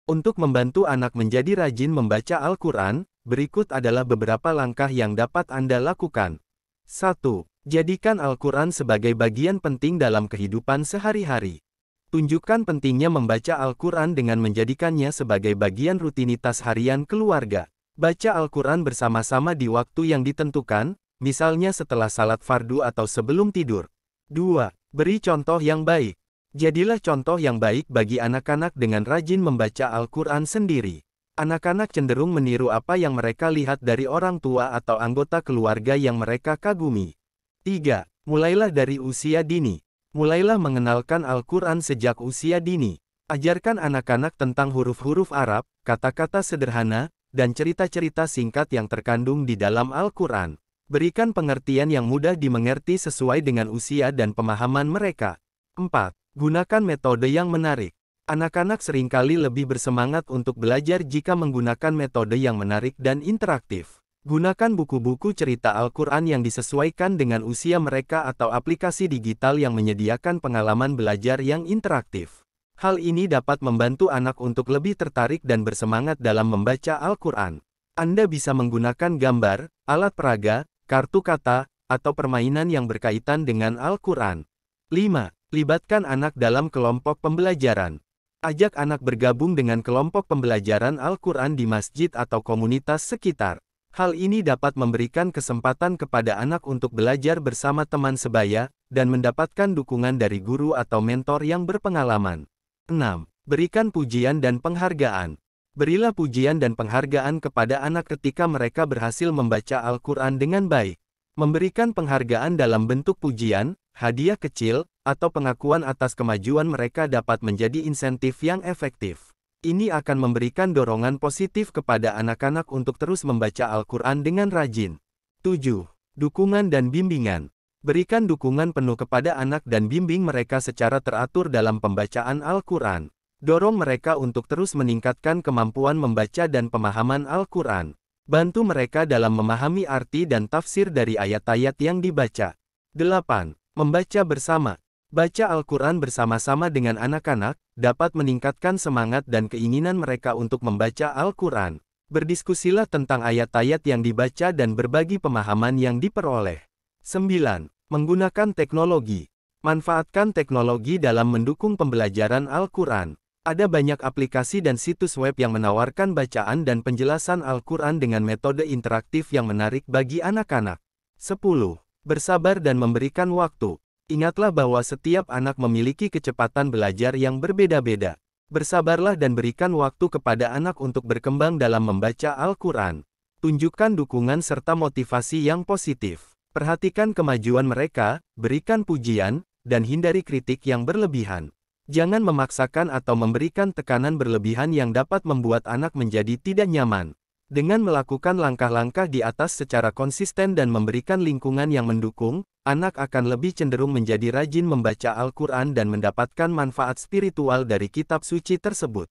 Untuk membantu anak menjadi rajin membaca Al-Quran, berikut adalah beberapa langkah yang dapat Anda lakukan. 1. Jadikan Al-Quran sebagai bagian penting dalam kehidupan sehari-hari. Tunjukkan pentingnya membaca Al-Quran dengan menjadikannya sebagai bagian rutinitas harian keluarga. Baca Al-Quran bersama-sama di waktu yang ditentukan, misalnya setelah salat fardu atau sebelum tidur. 2. Beri contoh yang baik. Jadilah contoh yang baik bagi anak-anak dengan rajin membaca Al-Quran sendiri. Anak-anak cenderung meniru apa yang mereka lihat dari orang tua atau anggota keluarga yang mereka kagumi. 3. Mulailah dari usia dini. Mulailah mengenalkan Al-Quran sejak usia dini. Ajarkan anak-anak tentang huruf-huruf Arab, kata-kata sederhana, dan cerita-cerita singkat yang terkandung di dalam Al-Quran. Berikan pengertian yang mudah dimengerti sesuai dengan usia dan pemahaman mereka. 4. Gunakan metode yang menarik. Anak-anak seringkali lebih bersemangat untuk belajar jika menggunakan metode yang menarik dan interaktif. Gunakan buku-buku cerita Al-Quran yang disesuaikan dengan usia mereka atau aplikasi digital yang menyediakan pengalaman belajar yang interaktif. Hal ini dapat membantu anak untuk lebih tertarik dan bersemangat dalam membaca Al-Quran. Anda bisa menggunakan gambar, alat peraga, kartu kata, atau permainan yang berkaitan dengan Al-Quran. 5. Libatkan anak dalam kelompok pembelajaran. Ajak anak bergabung dengan kelompok pembelajaran Al-Quran di masjid atau komunitas sekitar. Hal ini dapat memberikan kesempatan kepada anak untuk belajar bersama teman sebaya, dan mendapatkan dukungan dari guru atau mentor yang berpengalaman. 6. Berikan pujian dan penghargaan. Berilah pujian dan penghargaan kepada anak ketika mereka berhasil membaca Al-Quran dengan baik. Memberikan penghargaan dalam bentuk pujian, hadiah kecil, atau pengakuan atas kemajuan mereka dapat menjadi insentif yang efektif. Ini akan memberikan dorongan positif kepada anak-anak untuk terus membaca Al-Quran dengan rajin. 7. Dukungan dan bimbingan. Berikan dukungan penuh kepada anak dan bimbing mereka secara teratur dalam pembacaan Al-Quran. Dorong mereka untuk terus meningkatkan kemampuan membaca dan pemahaman Al-Quran. Bantu mereka dalam memahami arti dan tafsir dari ayat-ayat yang dibaca. 8. Membaca bersama. Baca Al-Quran bersama-sama dengan anak-anak, dapat meningkatkan semangat dan keinginan mereka untuk membaca Al-Quran. Berdiskusilah tentang ayat-ayat yang dibaca dan berbagi pemahaman yang diperoleh. 9. Menggunakan teknologi. Manfaatkan teknologi dalam mendukung pembelajaran Al-Quran. Ada banyak aplikasi dan situs web yang menawarkan bacaan dan penjelasan Al-Quran dengan metode interaktif yang menarik bagi anak-anak. 10. Bersabar dan memberikan waktu. Ingatlah bahwa setiap anak memiliki kecepatan belajar yang berbeda-beda. Bersabarlah dan berikan waktu kepada anak untuk berkembang dalam membaca Al-Quran. Tunjukkan dukungan serta motivasi yang positif. Perhatikan kemajuan mereka, berikan pujian, dan hindari kritik yang berlebihan. Jangan memaksakan atau memberikan tekanan berlebihan yang dapat membuat anak menjadi tidak nyaman. Dengan melakukan langkah-langkah di atas secara konsisten dan memberikan lingkungan yang mendukung, anak akan lebih cenderung menjadi rajin membaca Al-Quran dan mendapatkan manfaat spiritual dari kitab suci tersebut.